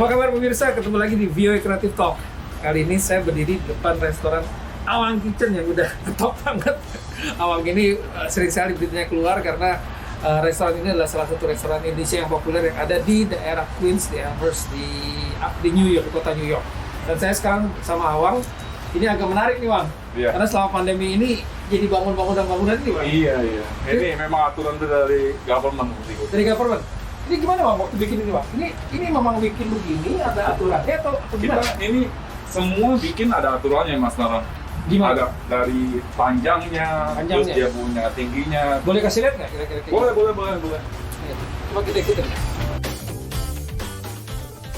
Apa kabar pemirsa? Ketemu lagi di VOA Creative Talk. Kali ini saya berdiri di depan restoran Awang Kitchen yang udah top banget. Awang ini sering sekali beritanya keluar karena restoran ini adalah salah satu restoran Indonesia yang populer yang ada di daerah Queens, di Amherst, di New York, kota New York. Dan saya sekarang sama Awang. Ini agak menarik nih, Bang. Iya. Karena selama pandemi ini jadi bangunan ini, Bang. Iya. Ini memang aturan dari government. Dari government. Ini gimana, Bang, waktu bikin ini, Bang? Ini memang bikin begini, ada aturannya atau gimana? Kita ini semua bikin ada aturannya, Mas Nara. Gimana? Ada dari panjangnya, terus dia punya tingginya. Boleh kasih lihat nggak kira-kira? Boleh. Iya. Coba kita ikutin.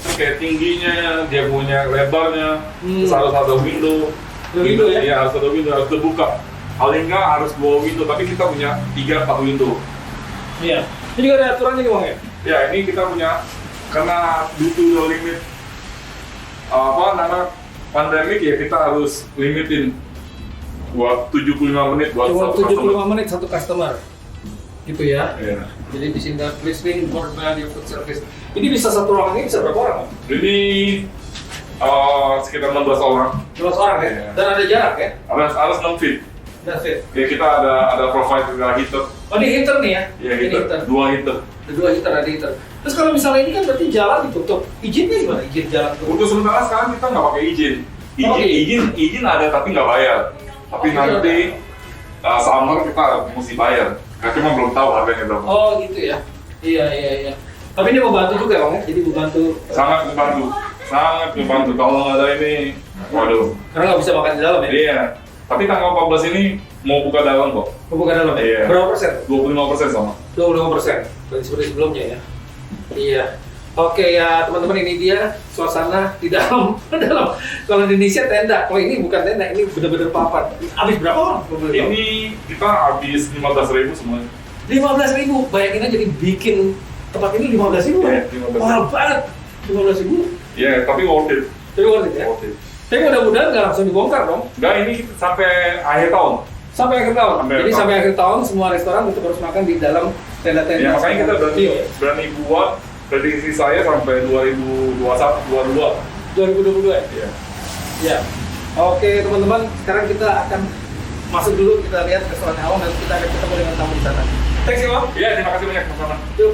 Terus kayak tingginya, dia punya lebarnya, terus harus ada window. Window ya? Iya, harus ada window, harus terbuka. Paling nggak harus 2 window, tapi kita punya 3-4 window. Iya. Ini juga ada aturannya nih, Bang, ya? Ya, ini kita punya, karena due to the limit pandemik ya, kita harus limitin buat 75 menit buat Cuma satu 75 customer. menit satu customer. Gitu ya? Iya. Jadi di sini listening more value food service. Ini bisa satu ruangan ini bisa berapa orang, Bang? Ini sekitar 16 orang. 12 orang ya? Iya. Dan ada jarak ya? Harus 6 feet. That's it. Ya, kita ada provide heater. Oh, ini heater nih ya? Ya, Ini heater. 2 heater. Ada 2 heater, ada heater. Terus kalau misalnya ini kan berarti jalan ditutup. Izinnya gimana? Izin jalan tutup? Untuk sementara sekarang kita nggak pakai izin. Oke. Izin ada tapi nggak bayar. Tapi Oke, nanti summer kita mesti bayar. Nah, cuma belum tahu harganya berapa. Oh gitu ya? Iya. Tapi ini membantu juga, Bang ya? Jadi membantu. Sangat membantu. Kalau nggak ada ini, waduh. Karena nggak bisa makan di dalam ya? Iya. Tapi tanggal 14 ini mau buka dalam kok. Membuka dalam ya? Iya. Berapa persen? 25% sama. 25%. Berarti seperti sebelumnya ya? Iya. Oke ya teman-teman, ini dia suasana di dalam. Kalau di Indonesia tenda, kalau ini bukan tenda, ini bener-bener papan. Habis berapa orang? Ini kita habis 15.000 semuanya. 15.000. Bayangin aja jadi bikin tempat ini 15.000. Iya, 15.000. Mahal banget. 15.000. Iya, tapi worth it. Tapi worth it ya? Worth it. Tapi mudah-mudahan nggak langsung dibongkar dong. Enggak, ini sampai akhir tahun. Sampai akhir tahun. Sampai Jadi akhir sampai akhir tahun semua restoran tetap harus makan di dalam tenda-tenda. Ya, makanya kita Iya. berani buat prediksi saya sampai 2021, 2022 ya? Iya. Ya. Oke teman-teman, sekarang kita akan masuk dulu, kita lihat restoran Awang dan kita akan ketemu dengan tamu di sana. Thanks ya, Bang. Iya, terima kasih banyak teman-teman. Yuk.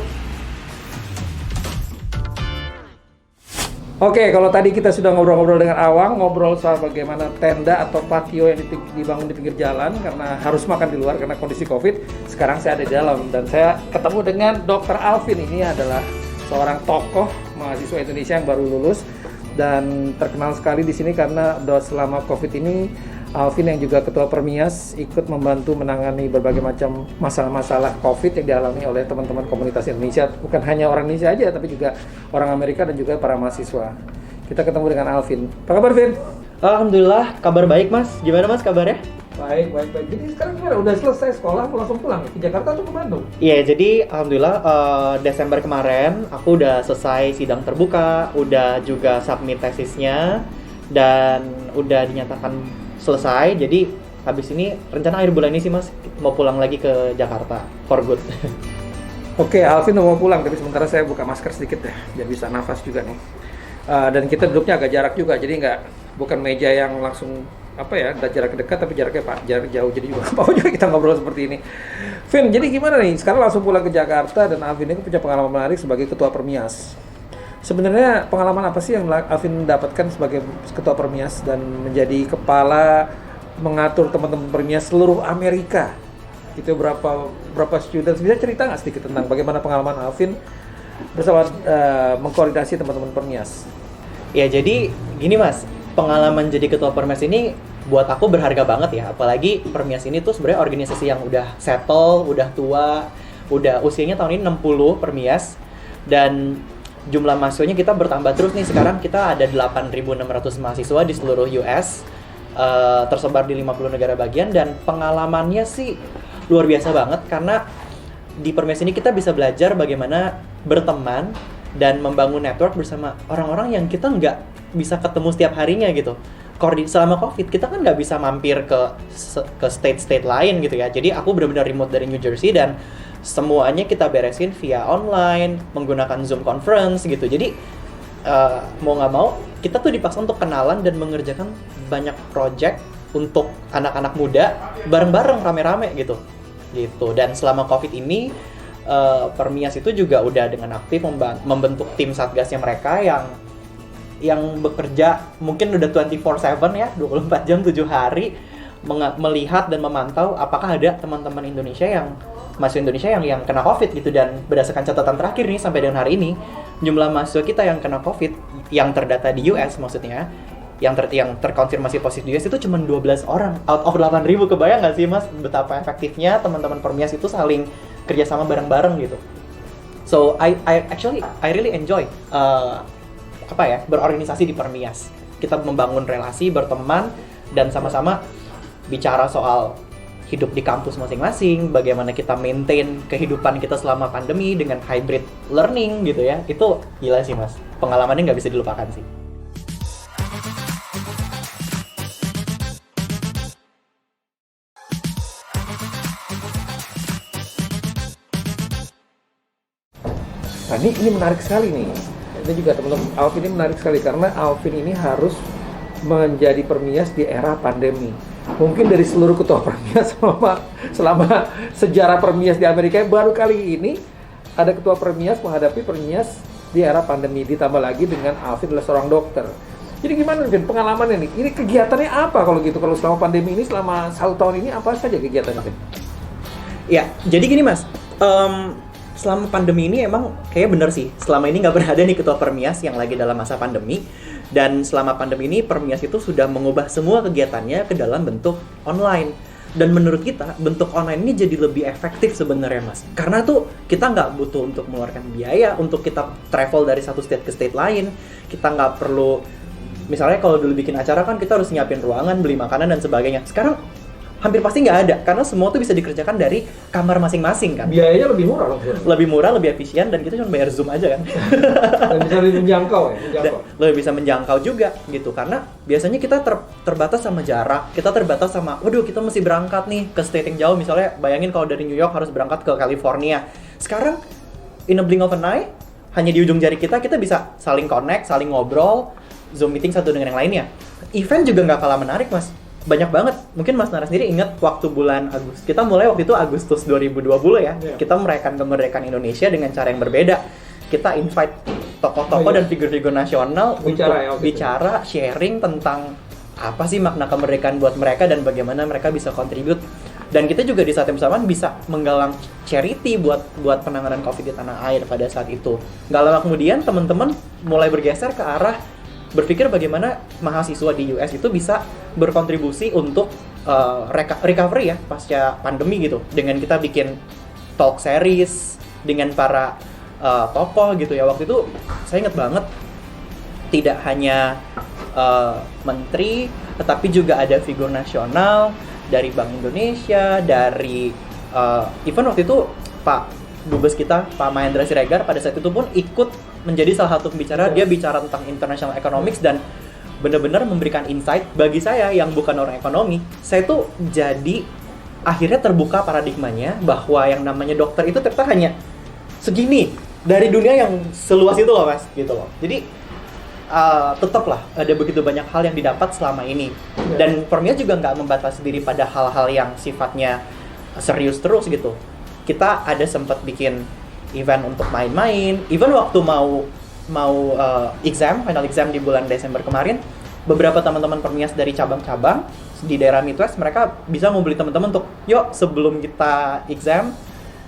Oke, kalau tadi kita sudah ngobrol-ngobrol dengan Awang, ngobrol soal bagaimana tenda atau patio yang dibangun di pinggir jalan karena harus makan di luar karena kondisi Covid. Sekarang saya ada di dalam dan saya ketemu dengan Dr. Alvin. Ini adalah seorang tokoh mahasiswa Indonesia yang baru lulus dan terkenal sekali di sini karena selama Covid ini Alvin yang juga ketua Permias ikut membantu menangani berbagai macam masalah-masalah Covid yang dialami oleh teman-teman komunitas Indonesia. Bukan hanya orang Indonesia aja, tapi juga orang Amerika dan juga para mahasiswa. Kita ketemu dengan Alvin. Apa kabar, Vin? Alhamdulillah, kabar baik Mas. Gimana Mas kabarnya? Baik. Jadi sekarang gimana? Udah selesai sekolah, mau langsung pulang ke Jakarta atau ke Bandung? Iya, jadi Alhamdulillah Desember kemarin aku udah selesai sidang terbuka, udah juga submit tesisnya, dan udah dinyatakan selesai. Jadi habis ini rencana akhir bulan ini sih Mas mau pulang lagi ke Jakarta for good. Oke, Alvin udah mau pulang, tapi sementara saya buka masker sedikit deh, biar bisa nafas juga nih. Dan kita duduknya agak jarak juga, jadi bukan meja yang langsung jarak dekat, tapi jarak jauh, jadi juga apa juga kita ngobrol seperti ini. Vin, jadi gimana nih? Sekarang langsung pulang ke Jakarta dan Alvin ini punya pengalaman menarik sebagai ketua Permias. Sebenarnya pengalaman apa sih yang Alvin dapatkan sebagai ketua Permias dan menjadi kepala mengatur teman-teman Permias seluruh Amerika? Itu berapa students? Bisa cerita nggak sedikit tentang bagaimana pengalaman Alvin bersama mengkoordinasi teman-teman Permias? Ya jadi gini Mas, pengalaman jadi ketua Permias ini buat aku berharga banget ya. Apalagi Permias ini tuh sebenarnya organisasi yang udah settle, udah tua, udah usianya tahun ini 60 Permias, dan jumlah mahasiswanya kita bertambah terus nih. Sekarang kita ada 8.600 mahasiswa di seluruh US, tersebar di 50 negara bagian, dan pengalamannya sih luar biasa banget karena di Permias ini kita bisa belajar bagaimana berteman dan membangun network bersama orang-orang yang kita nggak bisa ketemu setiap harinya gitu. Selama COVID kita kan nggak bisa mampir ke state-state lain gitu ya. Jadi aku benar-benar remote dari New Jersey dan semuanya kita beresin via online, menggunakan Zoom conference gitu. Jadi mau nggak mau kita tuh dipaksa untuk kenalan dan mengerjakan banyak project untuk anak-anak muda bareng-bareng rame-rame gitu. Dan selama COVID ini Permias itu juga udah dengan aktif membentuk tim satgasnya mereka yang bekerja mungkin udah 24/7 ya, 24 jam 7 hari melihat dan memantau apakah ada teman-teman Indonesia mahasiswa Indonesia yang kena COVID gitu. Dan berdasarkan catatan terakhir nih sampai dengan hari ini, jumlah mahasiswa kita yang kena COVID yang terdata di US maksudnya, yang terkonfirmasi positif di US itu cuma 12 orang out of 8.000. Kebayang nggak sih Mas betapa efektifnya teman-teman Permias itu saling kerjasama bareng-bareng gitu. So I really enjoy berorganisasi di Permias. Kita membangun relasi, berteman, dan sama-sama bicara soal hidup di kampus masing-masing, bagaimana kita maintain kehidupan kita selama pandemi dengan hybrid learning gitu ya. Itu gila sih Mas, pengalamannya nggak bisa dilupakan sih. Nah ini menarik sekali nih. Ini juga teman-teman, Alvin ini menarik sekali karena Alvin ini harus menjadi Permias di era pandemi. Mungkin dari seluruh ketua Permias selama sejarah Permias di Amerika, baru kali ini ada ketua Permias menghadapi Permias di era pandemi, ditambah lagi dengan Alvin adalah seorang dokter. Jadi gimana Vin pengalamannya nih? Ini kegiatannya apa kalau gitu? Kalau selama pandemi ini, selama 1 tahun ini apa saja kegiatannya Vin? Ya, jadi gini Mas, selama pandemi ini emang kayaknya bener sih, selama ini nggak pernah ada nih ketua Permias yang lagi dalam masa pandemi. Dan selama pandemi ini Permias itu sudah mengubah semua kegiatannya ke dalam bentuk online. Dan menurut kita bentuk online ini jadi lebih efektif sebenarnya Mas, karena tuh kita nggak butuh untuk mengeluarkan biaya untuk kita travel dari satu state ke state lain. Kita nggak perlu, misalnya kalau dulu bikin acara kan kita harus nyiapin ruangan, beli makanan dan sebagainya. Sekarang hampir pasti nggak ada, karena semua tuh bisa dikerjakan dari kamar masing-masing kan. Biayanya lebih murah loh. Lebih murah, lebih efisien, dan kita cuma bayar Zoom aja kan. Dan bisa lebih menjangkau ya. Lebih bisa menjangkau juga gitu, karena biasanya kita terbatas sama jarak, kita terbatas sama, waduh kita mesti berangkat nih ke state yang jauh, misalnya bayangin kalau dari New York harus berangkat ke California. Sekarang in a blink of an eye, hanya di ujung jari kita bisa saling connect, saling ngobrol, Zoom meeting satu dengan yang lainnya. Event juga nggak kalah menarik Mas. Banyak banget. Mungkin Mas Nara sendiri ingat waktu bulan Agustus. Kita mulai waktu itu Agustus 2020 ya. Yeah. Kita merayakan kemerdekaan Indonesia dengan cara yang berbeda. Kita invite tokoh-tokoh dan figur-figur nasional untuk bicara, sharing tentang apa sih makna kemerdekaan buat mereka dan bagaimana mereka bisa kontribut. Dan kita juga di saat yang bersamaan bisa menggalang charity buat penanganan COVID di tanah air pada saat itu. Nggak lama kemudian teman-teman mulai bergeser ke arah berpikir bagaimana mahasiswa di US itu bisa berkontribusi untuk recovery ya pasca pandemi gitu, dengan kita bikin talk series dengan para tokoh gitu ya. Waktu itu saya ingat banget, tidak hanya menteri tetapi juga ada figur nasional dari Bank Indonesia, dari even waktu itu Pak Dubes kita, Pak Mahendra Siregar pada saat itu pun ikut menjadi salah satu pembicara. Dia bicara tentang international economics dan benar-benar memberikan insight bagi saya yang bukan orang ekonomi. Saya tuh jadi akhirnya terbuka paradigmanya bahwa yang namanya dokter itu ternyata hanya segini dari dunia yang seluas itu loh Mas, gitu loh. Jadi tetaplah ada begitu banyak hal yang didapat selama ini. Dan Permias juga nggak membatasi diri pada hal-hal yang sifatnya serius terus gitu. Kita ada sempat bikin event untuk main-main. Even waktu mau final exam di bulan Desember kemarin, beberapa teman-teman Permias dari cabang-cabang di daerah Midwest, mereka bisa ngumpulin teman-teman untuk, yuk sebelum kita exam,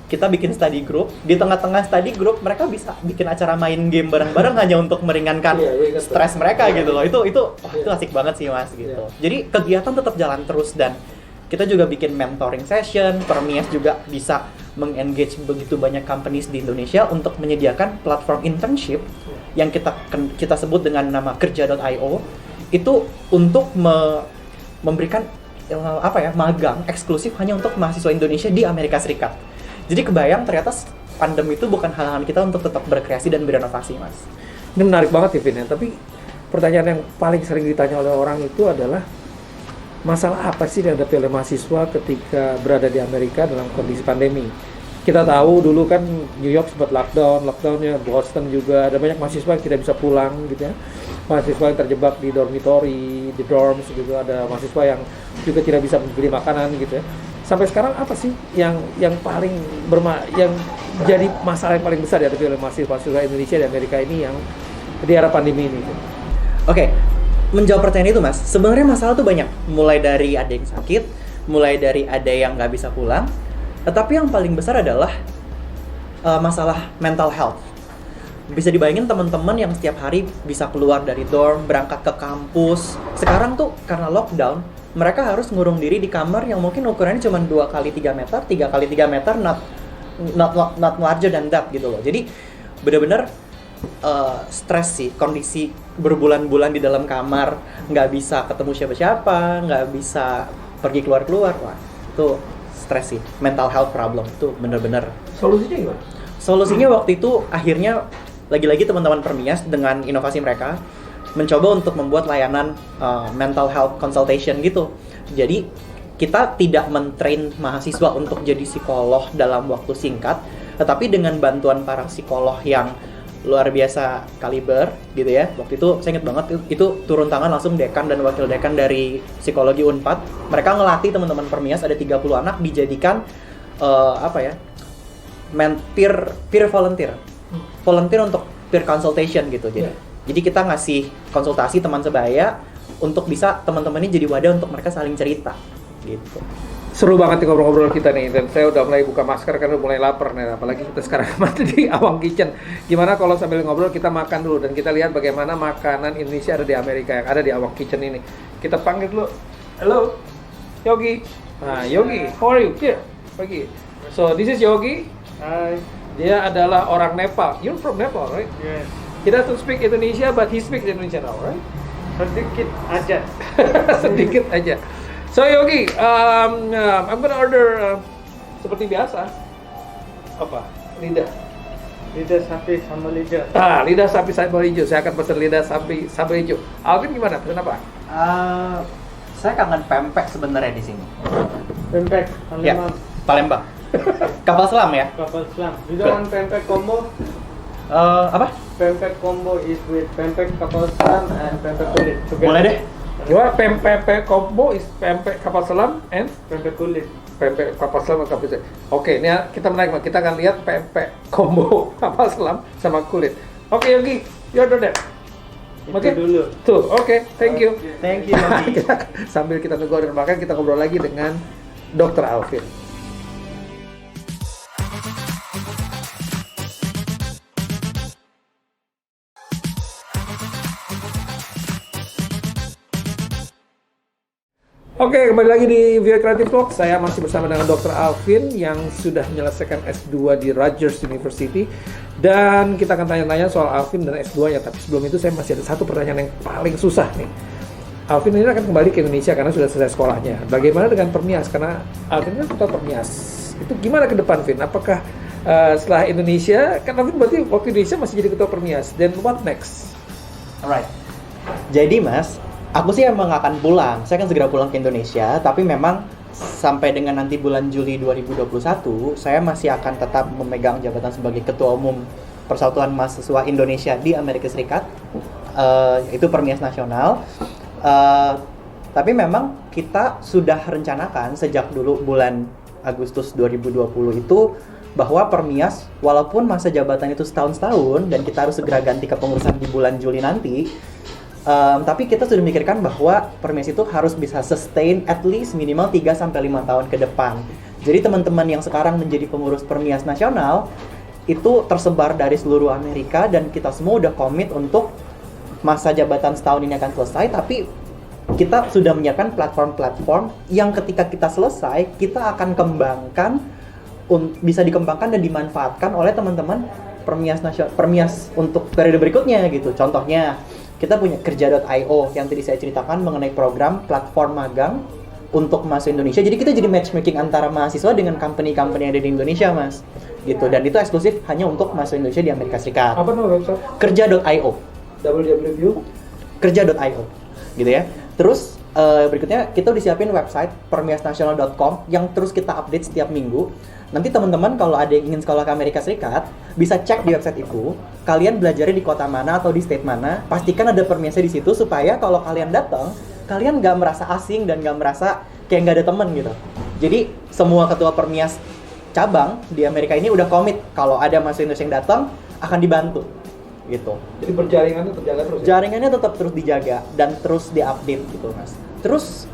kita bikin study group. Di tengah-tengah study group, mereka bisa bikin acara main game bareng-bareng hanya untuk meringankan stres mereka gitu loh. Itu asik banget sih Mas gitu. Jadi kegiatan tetap jalan terus, dan kita juga bikin mentoring session. Permias juga bisa meng-engage begitu banyak companies di Indonesia untuk menyediakan platform internship yang kita sebut dengan nama kerja.io, itu untuk memberikan magang eksklusif hanya untuk mahasiswa Indonesia di Amerika Serikat. Jadi kebayang ternyata pandemi itu bukan halangan kita untuk tetap berkreasi dan berinovasi Mas. Ini menarik banget ya Vin ya. Tapi pertanyaan yang paling sering ditanya oleh orang itu adalah, masalah apa sih yang dihadapi oleh mahasiswa ketika berada di Amerika dalam kondisi pandemi? Kita tahu dulu kan New York sempat lockdownnya Boston juga ada banyak mahasiswa yang tidak bisa pulang gitu ya. Mahasiswa yang terjebak di dormitory, di dorms gitu, ada mahasiswa yang juga tidak bisa beli makanan gitu ya. Sampai sekarang apa sih yang paling yang jadi masalah yang paling besar dihadapi oleh mahasiswa Indonesia di Amerika ini yang di era pandemi ini? Oke, menjawab pertanyaan itu Mas, sebenarnya masalah tuh banyak. Mulai dari ada yang sakit, mulai dari ada yang nggak bisa pulang. Tetapi yang paling besar adalah masalah mental health. Bisa dibayangin teman-teman yang setiap hari bisa keluar dari dorm, berangkat ke kampus. Sekarang tuh karena lockdown, mereka harus ngurung diri di kamar yang mungkin ukurannya cuma 2x3 meter, 3x3 meter, not larger than that gitu loh. Jadi benar-benar stres sih, kondisi berbulan-bulan di dalam kamar, nggak bisa ketemu siapa-siapa, nggak bisa pergi keluar-keluar, wah itu stres sih, mental health problem itu bener-bener. Solusinya gimana? Solusinya waktu itu akhirnya lagi-lagi teman-teman Permias dengan inovasi mereka mencoba untuk membuat layanan mental health consultation gitu. Jadi kita tidak mentrain mahasiswa untuk jadi psikolog dalam waktu singkat, tetapi dengan bantuan para psikolog yang luar biasa kaliber gitu ya. Waktu itu saya ingat banget itu turun tangan langsung dekan dan wakil dekan dari psikologi Unpad. Mereka ngelatih teman-teman Permias ada 30 anak dijadikan peer volunteer. Volunteer untuk peer consultation gitu. Jadi kita ngasih konsultasi teman sebaya untuk bisa teman-teman ini jadi wadah untuk mereka saling cerita gitu. Seru banget nih ngobrol-ngobrol kita nih, dan saya udah mulai buka masker karena udah mulai lapar nih, apalagi kita sekarang masih di Awang Kitchen. Gimana kalau sambil ngobrol kita makan dulu dan kita lihat bagaimana makanan Indonesia ada di Amerika yang ada di Awang Kitchen ini. Kita panggil dulu. Halo, Yogi. Nah, Yogi, how are you? Here, pergi. So this is Yogi. Hi. Dia adalah orang Nepal. You're from Nepal, right? Yes. He doesn't speak Indonesia, but he speaks Indonesia now, right? Sedikit aja. Sedikit aja. So Yogi, I'm gonna order seperti biasa. Apa? Lidah. Lidah sapi sambal hijau. Lidah sapi sambal hijau. Saya akan pesan lidah sapi sambal hijau. Alvin gimana? Pesan apa? Saya kangen pempek sebenarnya di sini. Pempek Ya, Palembang. Palembang. Kapal selam ya? Kapal selam. You don't want pempek combo? Apa? Pempek combo is with pempek kapal selam and pempek kulit. Together. Boleh deh. Gimana? Pempek combo is pempek kapal selam and Pempek kulit. pempek kapal selam dan kapal selam. Oke, ini kita menarik. Kita akan lihat pempek combo kapal selam sama kulit. Oke, Yogi, you order that. Itu Oke. dulu. Tuh, oke, thank you. Thank you, Yogi. Sambil kita nunggu order makan, kita ngobrol lagi dengan Dr. Alvin. Oke, kembali lagi di Via Creative Talk. Saya masih bersama dengan Dr. Alvin yang sudah menyelesaikan S2 di Rutgers University. Dan kita akan tanya-tanya soal Alvin dan S2-nya. Tapi sebelum itu saya masih ada satu pertanyaan yang paling susah nih. Alvin ini akan kembali ke Indonesia karena sudah selesai sekolahnya. Bagaimana dengan Permias? Karena Alvin kan ketua Permias. Itu gimana ke depan, Vin? Apakah setelah Indonesia, kan Alvin berarti waktu Indonesia masih jadi ketua Permias. Then what next? Alright. Jadi Mas, aku sih emang akan pulang. Saya akan segera pulang ke Indonesia, tapi memang sampai dengan nanti bulan Juli 2021, saya masih akan tetap memegang jabatan sebagai Ketua Umum Persatuan Mahasiswa Indonesia di Amerika Serikat, itu Permias Nasional. Tapi memang kita sudah rencanakan sejak dulu bulan Agustus 2020 itu bahwa Permias, walaupun masa jabatan itu setahun-setahun dan kita harus segera ganti kepengurusan di bulan Juli nanti, tapi kita sudah memikirkan bahwa Permias itu harus bisa sustain at least minimal 3-5 tahun ke depan. Jadi teman-teman yang sekarang menjadi pengurus Permias Nasional itu tersebar dari seluruh Amerika dan kita semua udah komit untuk masa jabatan setahun ini akan selesai, tapi kita sudah menyiapkan platform-platform yang ketika kita selesai, kita akan kembangkan, bisa dikembangkan dan dimanfaatkan oleh teman-teman Permias untuk periode berikutnya gitu. Contohnya, kita punya kerja.io yang tadi saya ceritakan mengenai program platform magang untuk mahasiswa Indonesia. Jadi kita jadi matchmaking antara mahasiswa dengan company-company yang ada di Indonesia, Mas. Gitu. Dan itu eksklusif hanya untuk mahasiswa Indonesia di Amerika Serikat. Apa nama website? Kerja.io. www. Kerja.io. Gitu ya. Terus Berikutnya kita udah siapin website permiasnasional.com yang terus kita update setiap minggu. Nanti teman-teman kalau ada yang ingin sekolah ke Amerika Serikat bisa cek di website itu. Kalian belajarnya di kota mana atau di state mana, pastikan ada permiasnya di situ supaya kalau kalian datang, kalian nggak merasa asing dan nggak merasa kayak nggak ada teman gitu. Jadi semua ketua permias cabang di Amerika ini udah komit kalau ada mahasiswa Indonesia yang datang akan dibantu gitu. Jadi berjaringannya terjaga terus ya? Jaringannya tetap terus dijaga dan terus diupdate gitu mas. Terus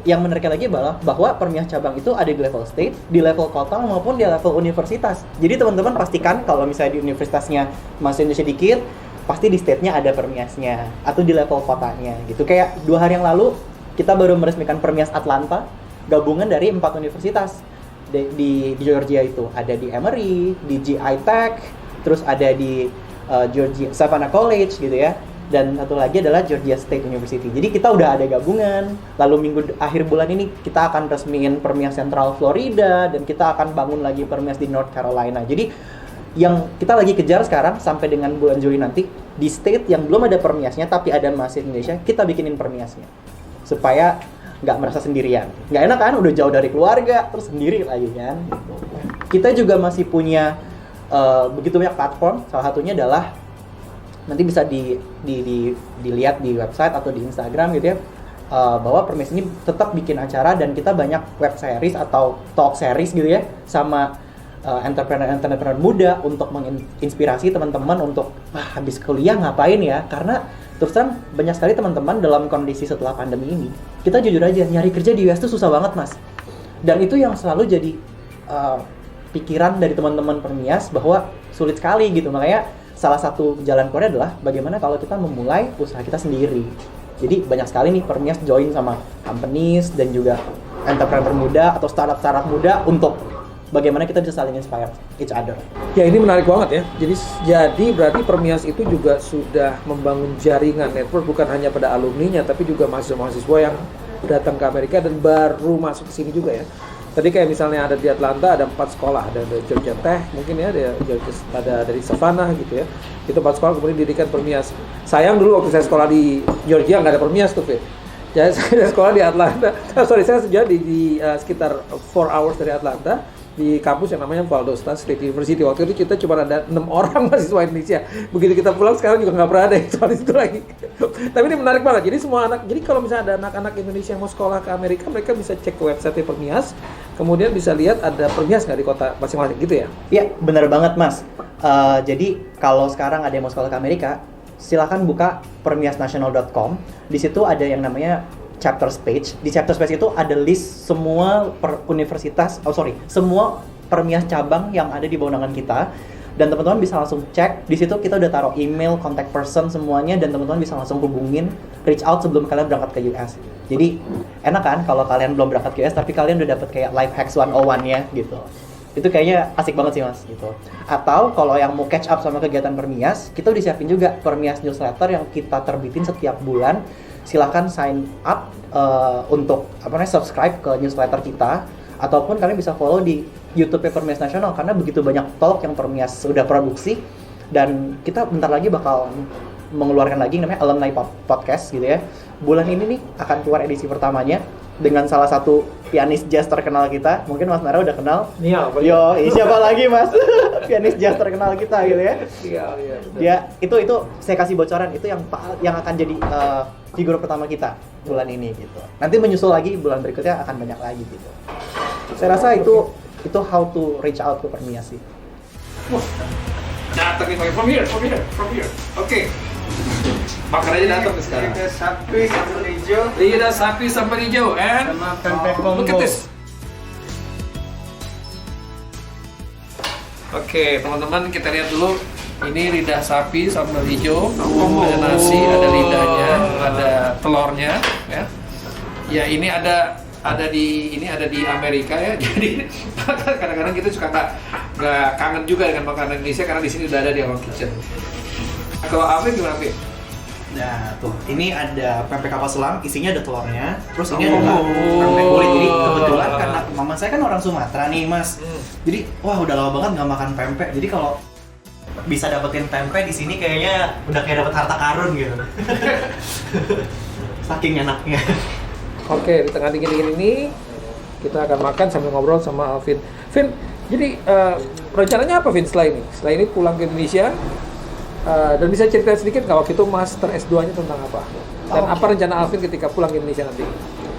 yang menariknya lagi adalah bahwa permias cabang itu ada di level state, di level kota maupun di level universitas. Jadi teman-teman pastikan kalau misalnya di universitasnya masih Indonesia dikit, pasti di state-nya ada permiasnya atau di level kotanya gitu. Kayak 2 hari yang lalu kita baru meresmikan permias Atlanta, gabungan dari 4 universitas di Georgia itu. Ada di Emory, di GI Tech, terus ada di Georgia Savannah College gitu ya, dan satu lagi adalah Georgia State University. Jadi kita udah ada gabungan. Lalu akhir bulan ini kita akan resmiin permias Central Florida dan kita akan bangun lagi permias di North Carolina. Jadi yang kita lagi kejar sekarang sampai dengan bulan Juli nanti di state yang belum ada permiasnya tapi ada mahasiswa Indonesia, kita bikinin permiasnya supaya nggak merasa sendirian. Nggak enak kan, udah jauh dari keluarga terus sendiri lagi kan. Kita juga masih punya begitu banyak platform, salah satunya adalah nanti bisa dilihat di website atau di Instagram gitu ya, bahwa permias ini tetap bikin acara dan kita banyak web series atau talk series gitu ya sama entrepreneur muda untuk menginspirasi teman-teman untuk habis kuliah ngapain ya, karena terus terang banyak sekali teman-teman dalam kondisi setelah pandemi ini, kita jujur aja nyari kerja di US tuh susah banget mas, dan itu yang selalu jadi pikiran dari teman-teman permias bahwa sulit sekali gitu. Makanya salah satu jalan keluarnya adalah bagaimana kalau kita memulai usaha kita sendiri. Jadi banyak sekali nih permias join sama companies dan juga entrepreneur muda atau startup muda untuk bagaimana kita bisa saling inspire each other. Ya ini menarik banget ya. Jadi berarti permias itu juga sudah membangun jaringan network bukan hanya pada alumninya tapi juga mahasiswa-mahasiswa yang datang ke Amerika dan baru masuk ke sini juga ya. Tadi kayak misalnya ada di Atlanta ada 4 sekolah, ada Georgia Tech mungkin ya, ada dari Savannah gitu ya. Itu 4 sekolah kemudian didirikan permias. Sayang dulu waktu saya sekolah di Georgia nggak ada permias tuh, Fit. Jadi saya sekolah di Atlanta. Saya sejak di sekitar 4 hours dari Atlanta di kampus yang namanya Valdosta State University. Waktu itu kita cuma ada 6 orang mahasiswa Indonesia. Begitu kita pulang sekarang juga nggak pernah ada yang soal itu lagi. Tapi ini menarik banget. Jadi kalau misalnya ada anak-anak Indonesia yang mau sekolah ke Amerika, mereka bisa cek ke website Permias. Kemudian bisa lihat ada permias nggak di kota masing-masing gitu ya? Iya, benar banget mas. Jadi kalau sekarang ada yang mau sekolah ke Amerika, silakan buka permiasnasional.com. Di situ ada yang namanya chapters page. Di chapters page itu ada list semua semua permias cabang yang ada di bawah kita. Dan teman-teman bisa langsung cek. Di situ kita udah taruh email, contact person semuanya, dan teman-teman bisa langsung hubungin, reach out sebelum kalian berangkat ke US. Jadi enak kan kalau kalian belum berangkat ke US tapi kalian udah dapet kayak life hacks 101-nya gitu. Itu kayaknya asik banget sih mas gitu. Atau kalau yang mau catch up sama kegiatan permias, kita udah siapin juga permias newsletter yang kita terbitin setiap bulan. Silahkan sign up untuk subscribe ke newsletter kita, ataupun kalian bisa follow di YouTube Permias Nasional karena begitu banyak talk yang Permias udah produksi, dan kita bentar lagi bakal mengeluarkan lagi namanya Alumni Podcast gitu ya. Bulan ini nih akan keluar edisi pertamanya dengan salah satu pianis jazz terkenal kita. Mungkin Mas Nara udah kenal. Iya. Yo, siapa lagi Mas? Pianis jazz terkenal kita gitu ya. Iya. Dia itu saya kasih bocoran, itu yang akan jadi figur pertama kita bulan ini gitu. Nanti menyusul lagi bulan berikutnya akan banyak lagi gitu. Saya rasa itu how to reach out to Permias sih. Datang nih, from here. Oke. Makan aja datang nih sekarang. Lidah sapi sambal hijau. Lidah sapi sambal hijau, and Sama pempek combo. look at this. Oke, teman-teman kita lihat dulu. Ini lidah sapi sambal hijau, ada nasi, ada lidahnya, ada telurnya, ya. Ya ini ada di Amerika ya. Jadi kadang-kadang kita suka nggak kangen juga dengan makanan Indonesia karena di sini udah ada di Along Kitchen. Kalau Afif gimana, Afif? Nah tuh, ini ada pempek kapal selam, isinya ada telurnya. Terus ini adalah pempek kulit. Jadi kebetulan karena mama saya kan orang Sumatera nih mas. Jadi wah udah lama banget nggak makan pempek. Jadi kalau bisa dapetin pempek di sini kayaknya udah kayak dapet harta karun gitu. Saking enaknya. Oke, di tengah dingin-dingin ini kita akan makan sambil ngobrol sama Alvin. Vin, jadi rencananya apa Vin setelah ini? Setelah ini pulang ke Indonesia dan bisa cerita sedikit nggak waktu itu master S2-nya tentang apa? Dan apa rencana Alvin ketika pulang ke Indonesia nanti?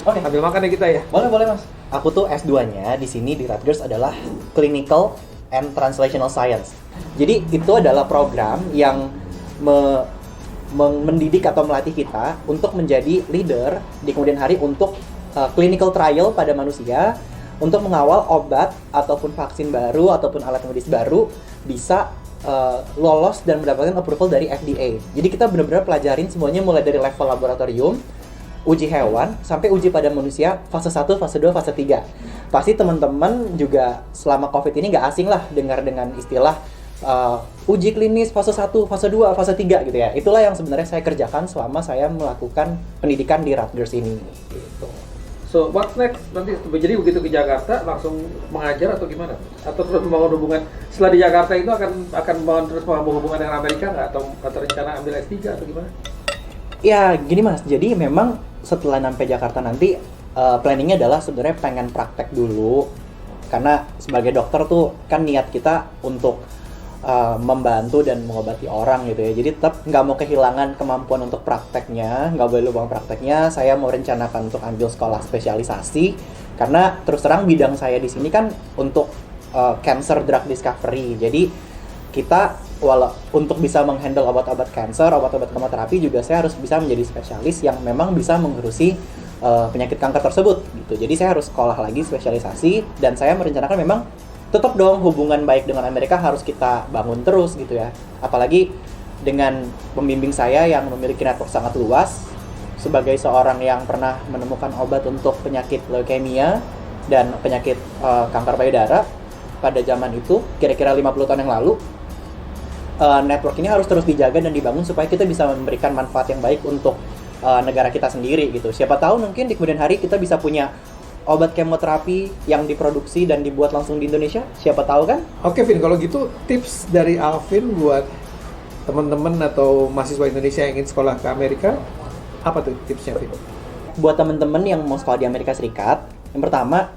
Oke. Sambil makan ya kita ya. Boleh Mas. Aku tuh S2-nya di sini di Rutgers adalah Clinical and Translational Science. Jadi itu adalah program yang mendidik atau melatih kita untuk menjadi leader di kemudian hari untuk clinical trial pada manusia untuk mengawal obat ataupun vaksin baru ataupun alat medis baru bisa lolos dan mendapatkan approval dari FDA. Jadi kita benar-benar pelajarin semuanya mulai dari level laboratorium, uji hewan, sampai uji pada manusia, fase 1, fase 2, fase 3. Pasti teman-teman juga selama COVID ini nggak asing lah dengar dengan istilah uji klinis fase 1, fase 2, fase 3 gitu ya. Itulah yang sebenarnya saya kerjakan selama saya melakukan pendidikan di Rutgers ini. Gitu. So, what's next? Nanti jadi begitu ke Jakarta langsung mengajar atau gimana? Atau terus membangun hubungan setelah di Jakarta itu akan terus membangun hubungan dengan Amerika nggak? Atau rencana ambil S3 atau gimana? Ya gini Mas, jadi memang setelah sampai Jakarta nanti planningnya adalah sebenarnya pengen praktek dulu. Karena sebagai dokter tuh kan niat kita untuk membantu dan mengobati orang gitu ya. Jadi tetap nggak mau kehilangan kemampuan untuk prakteknya, nggak boleh lupa prakteknya. Saya mau rencanakan untuk ambil sekolah spesialisasi karena terus terang bidang saya di sini kan untuk cancer drug discovery. Jadi kita untuk bisa menghandle obat-obat cancer, obat-obat kemoterapi juga saya harus bisa menjadi spesialis yang memang bisa mengurusi penyakit kanker tersebut gitu. Jadi saya harus sekolah lagi spesialisasi dan saya merencanakan memang tetap dong hubungan baik dengan Amerika harus kita bangun terus gitu ya. Apalagi dengan pembimbing saya yang memiliki network sangat luas sebagai seorang yang pernah menemukan obat untuk penyakit leukemia dan penyakit kanker payudara pada zaman itu kira-kira 50 tahun yang lalu. Network ini harus terus dijaga dan dibangun supaya kita bisa memberikan manfaat yang baik untuk negara kita sendiri gitu. Siapa tahu mungkin di kemudian hari kita bisa punya obat kemoterapi yang diproduksi dan dibuat langsung di Indonesia, siapa tahu kan? Oke Vin, kalau gitu tips dari Alvin buat teman-teman atau mahasiswa Indonesia yang ingin sekolah ke Amerika, apa tuh tipsnya Vin? Buat teman-teman yang mau sekolah di Amerika Serikat, yang pertama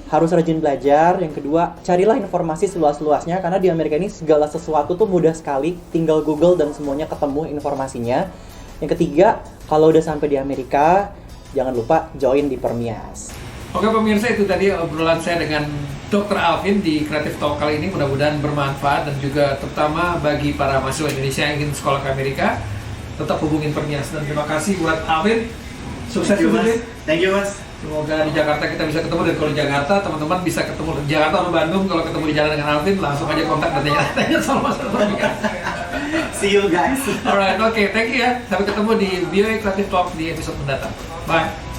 harus rajin belajar, yang kedua carilah informasi seluas-luasnya karena di Amerika ini segala sesuatu tuh mudah sekali, tinggal Google dan semuanya ketemu informasinya. Yang ketiga, kalau udah sampai di Amerika, jangan lupa join di Permias. Oke pemirsa, itu tadi obrolan saya dengan Dr. Alvin di Creative Talk kali ini. Mudah-mudahan bermanfaat dan juga terutama bagi para mahasiswa Indonesia yang ingin sekolah ke Amerika, tetap hubungin Permias. Dan terima kasih buat Alvin. Sukses Alvin. Thank you Mas. Semoga di Jakarta kita bisa ketemu, dan kalau di Jakarta teman-teman bisa ketemu di Jakarta atau Bandung, kalau ketemu di jalan dengan Alvin langsung aja kontak dan tanya sama Permias. See you guys. Alright, oke, thank you ya. Sampai ketemu di BOA Creative Talk di episode mendatang. Bye.